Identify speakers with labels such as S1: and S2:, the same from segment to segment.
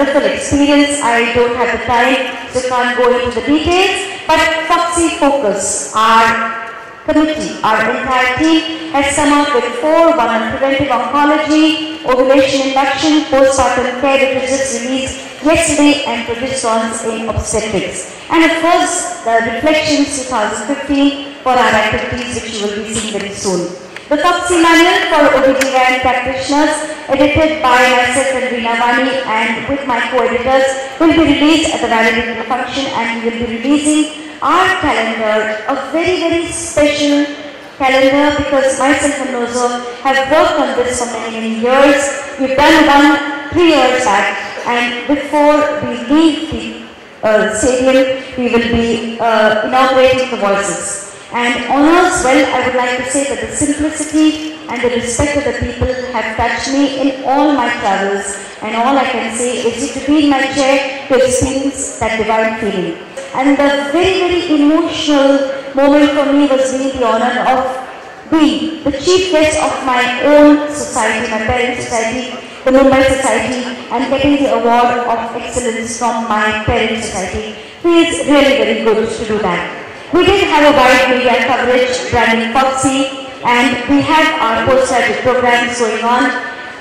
S1: wonderful experience. I don't have the time, so can't go into the details. But Foxy Focus, our committee, our entire team has come up with 4, one on preventive oncology, ovulation induction, postpartum care, which was just released yesterday, and projections in obstetrics. And of course, the reflections 2015 for our activities, which you will be seeing very soon. The Foxy Manual for OBGYN practitioners, edited by myself and Veena Vani and with my co-editors, will be released at the validating function, and we will be releasing our calendar, a very, very special calendar, because myself and Nozo have worked on this for many, many years. We've done one 3 years back, and before we leave the stadium, we will be inaugurating the Voices. And honors, well, I would like to say that the simplicity and the respect of the people have touched me in all my travels, and all I can say is to be in my chair to experience that divine feeling. And the very, very emotional moment for me was being the honor of being the chief guest of my own society, my parent society, the Mumbai Society, and getting the award of excellence from my parent society. Feels really very good to do that. We did have a wide media coverage branding Foxy, and we have our postgraduate programs going on.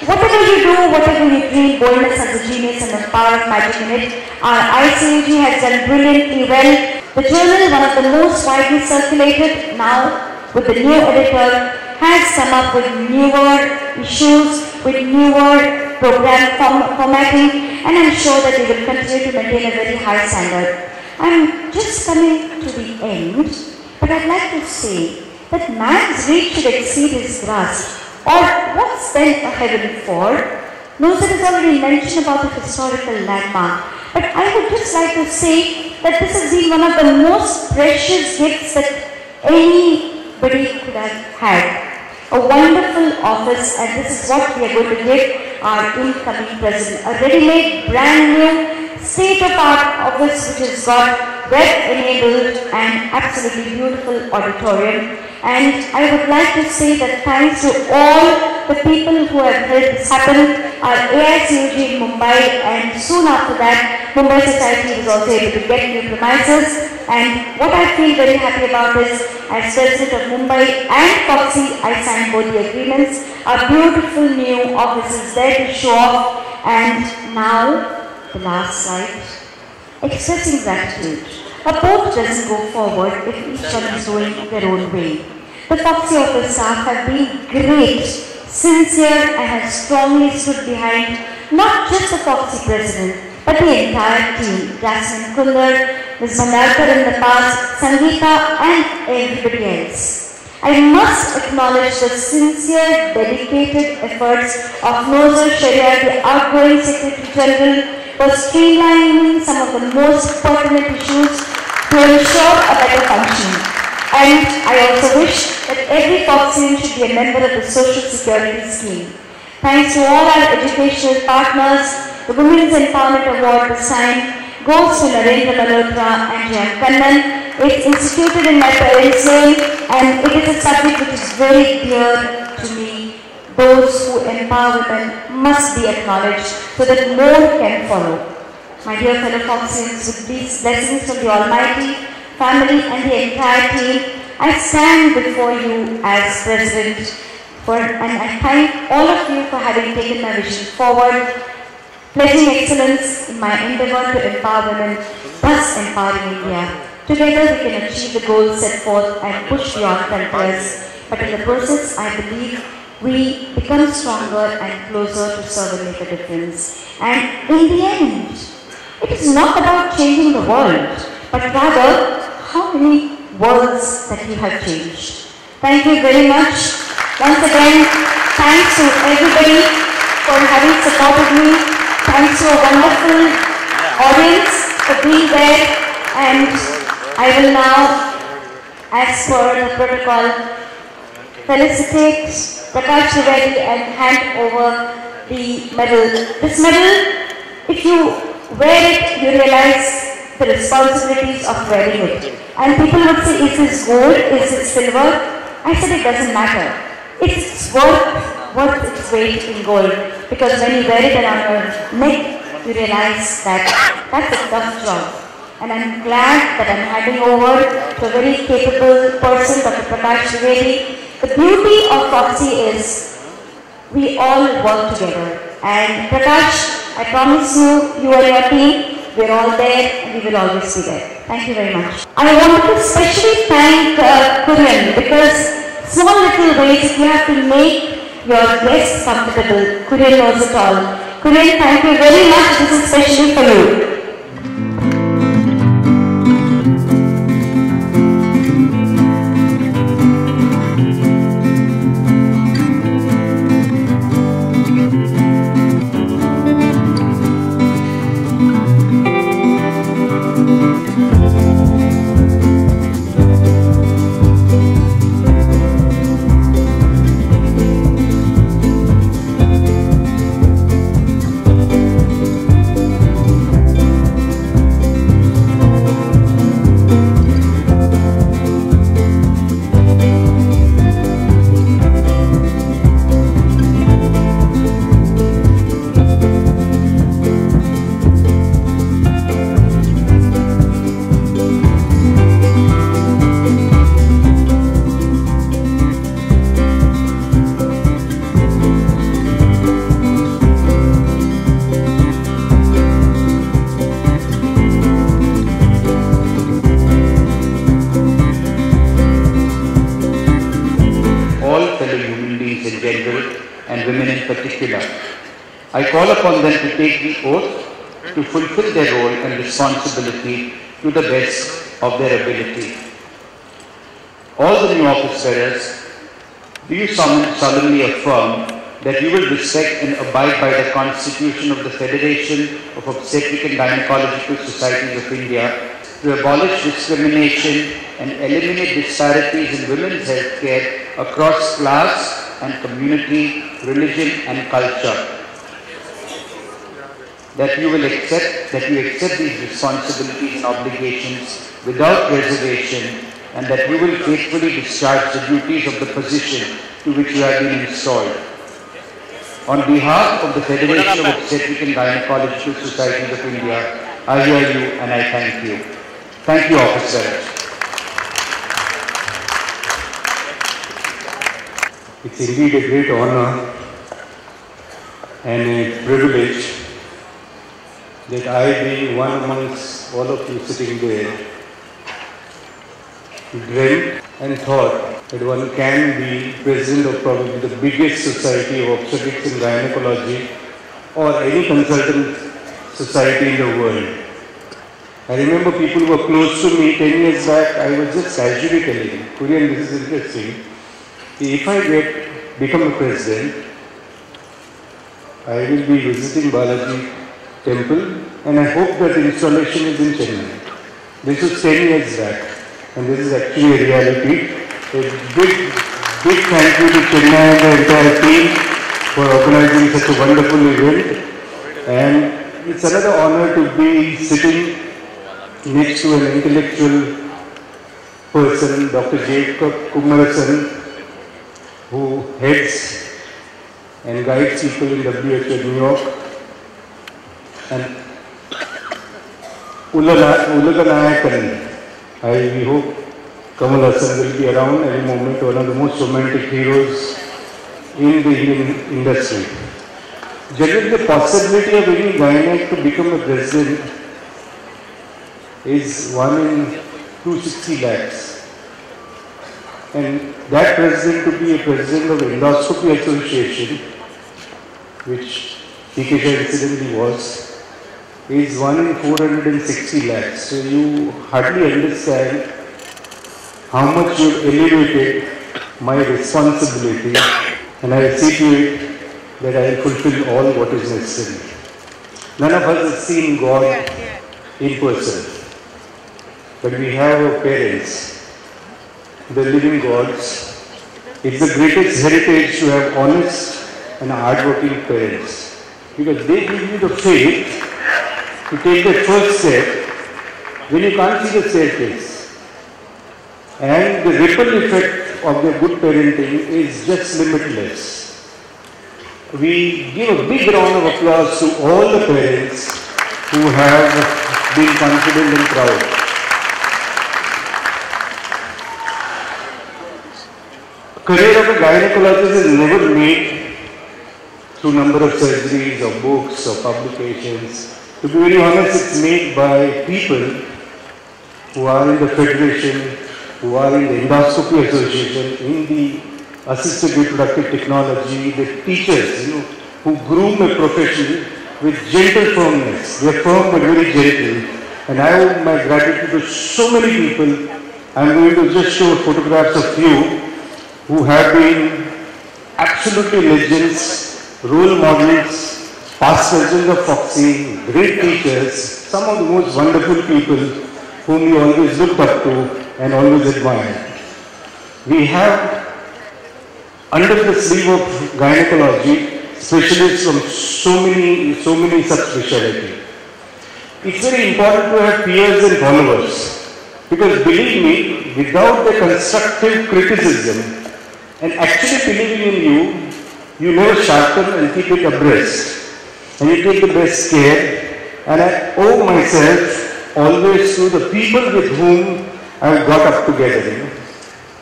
S1: Whatever you do, whatever you dream, boldness has a genius and the power of magic in it. Our ICUG has done brilliantly well. The journal, one of the most widely circulated now with the new editor, has come up with newer issues, with newer program formatting, and I'm sure that we will continue to maintain a very high standard. I'm just coming to the end, but I'd like to say that man's reach should exceed his grasp. Or what's then a heaven for? Noza has already mentioned about the historical landmark, but I would just like to say that this has been one of the most precious gifts that anybody could have had. A wonderful office, and this is what we are going to give our incoming president. A ready-made, brand new, state-of-art office which has got web-enabled and absolutely beautiful auditorium. And I would like to say that thanks to all the people who have helped this happen, our AICUG in Mumbai, and soon after that, Mumbai Society was also able to get new premises. And what I feel very happy about is, as President of Mumbai and Foxy, I signed both the agreements. Our beautiful new office is there to show off. And now, the last slide, expressing gratitude. A boat doesn't go forward if each one is going their own way. The Foxy office staff have been great, sincere, and have strongly stood behind not just the Foxy president, but the entire team. Jasmine Kundar, Ms. Mandarkar in the past, Sangeeta, and everybody else. I must acknowledge the sincere, dedicated efforts of Noza Sharia, the outgoing Secretary General, for streamlining some of the most pertinent issues to ensure a better functioning. And I also wish that every Foxian should be a member of the Social Security Scheme. Thanks to all our educational partners, the Women's Empowerment Award this time goes to Narendra Malhotra and Jayam Kannan. It's instituted in my parents' name, and it is a subject which is very dear to me. Those who empower women must be acknowledged so that more can follow. My dear fellow Foxians, with these blessings from the Almighty, family, and the entire team, I stand before you as President, and I thank all of you for having taken my vision forward, pledging excellence in my endeavor to empower women, thus empowering India. Together we can achieve the goals set forth and push beyond frontiers, but in the process, I believe we become stronger and closer to serve and make a difference. And in the end, it is not about changing the world, but rather how many worlds that you have changed. Thank you very much. Once again, thanks to everybody for having supported me. Thanks to a wonderful audience for being there. And I will now, as per the protocol, felicitate Prakash Trivedi and hand over the medal. This medal, if you wear it, you realize the responsibilities of wearing it. And people would say, is this gold? Is it silver? I said it doesn't matter. It's worth its weight in gold. Because when you wear it around your neck, you realize that that's a tough job. And I'm glad that I'm handing over to a very capable person, Dr. Prakash Trivedi. The beauty of Foxy is we all work together. And Prakash, I promise you, you and your team, we're all there and we will always be there. Thank you very much. I want to especially thank Kurian, because small little ways you have to make your guests comfortable. Kurian knows it all. Kurian, thank you very much. This is especially for you.
S2: And women in particular. I call upon them to take the oath to fulfill their role and responsibility to the best of their ability. All the new office bearers, do you solemnly affirm that you will respect and abide by the Constitution of the Federation of Obstetrics and Gynaecological Societies of India to abolish discrimination and eliminate disparities in women's health care across class and community, religion and culture? That you accept these responsibilities and obligations without reservation, and that you will faithfully discharge the duties of the position to which you have been installed. On behalf of the Federation of Obstetrics and Gynaecological Societies of India, I hear you and I thank you. Thank you, officers.
S3: It's indeed a great honor and a privilege that I, being one amongst all of you sitting there, dreamt and thought that one can be president of probably the biggest society of obstetrics and gynecology or any consultant society in the world. I remember people who were close to me 10 years back. I was just casually telling, Kurian, this is interesting. If I become a president, I will be visiting Balaji temple, and I hope that the installation is in Chennai. This was 10 years back, and this is actually a reality. A big thank you to Chennai and the entire team for organizing such a wonderful event. And it's another honor to be sitting next to an intellectual person, Dr. Jacob Kumarasan, who heads and guides people in WHO New York, and Ulaganayakan. We hope Kamal Hassan will be around any moment, one of the most romantic heroes in the Indian industry. Generally, the possibility of any gynaec to become a president is 1 in 260 lakhs. And that president to be a president of the Endoscopy Association, which TK incidentally was, is 1 in 460 lakhs. So you hardly understand how much you elevated my responsibility, and I see to it that I will fulfill all what is necessary. None of us has seen God in person, but we have our parents, the living gods. It's the greatest heritage to have honest and hardworking parents, because they give you the faith to take the first step when you can't see the staircase. And the ripple effect of their good parenting is just limitless. we give a big round of applause to all the parents who have been confident and proud. Career of a gynecologist is never made through number of surgeries or books or publications. To be very honest, it's made by people who are in the federation, who are in the endoscopy association, in the assisted reproductive technology, the teachers, who groom a profession with gentle firmness. They are firm but very gentle. And I owe my gratitude to so many people. I'm going to just show photographs of few who have been absolutely legends, role models, past surgeons of Foxy, great teachers, some of the most wonderful people whom we always looked up to and always admired. We have under the sleeve of gynecology specialists from so many subspecialties. It's very important to have peers and followers, because believe me, without the constructive criticism and actually believing in you, you never sharpen and keep it abreast, and you take the best care. And I owe myself always to the people with whom I have got up together.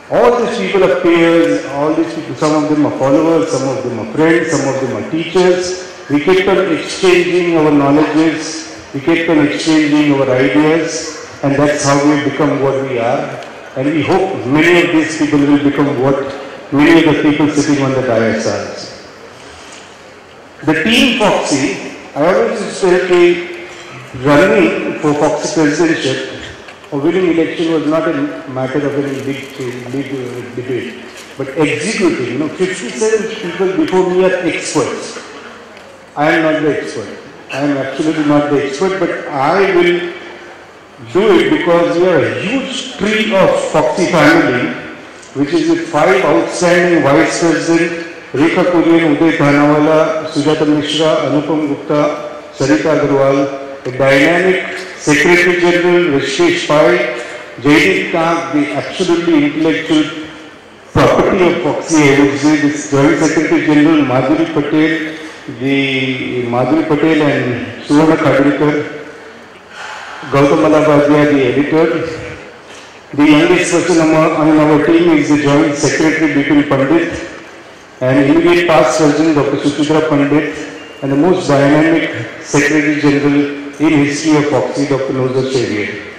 S3: All these people are peers, all these people, some of them are followers, some of them are friends, some of them are teachers. We kept on exchanging our knowledges, we kept on exchanging our ideas, and that's how we become what we are. And we hope many of these people will become what many of the people sitting on the dais are. The team Foxy, I always say that running for Foxy presidency or winning election was not a matter of any big debate. But executing, 57 people before me are experts. I am not the expert. I am absolutely not the expert, but I will do it because we are a huge tree of Foxy family, which is with 5 outstanding vice presidents, Rekha Kurian, Uday Thanawala, Sujata Mishra, Anupam Gupta, Sarita Agarwal, a dynamic Secretary General, Rishikesh Pai, Jaideep Kant, the absolutely intellectual property of Foxy, I would say, this Joint Secretary General, Madhuri Patel and Suvarna Kadrikar, Gautam Malabhadia, the editor. The youngest person on our team is the Joint Secretary, Bipin Pandit, and immediate past surgeon, Dr. Suchitra Pandit, and the most dynamic Secretary General in history of Foxy, Dr. Nozar Cherier.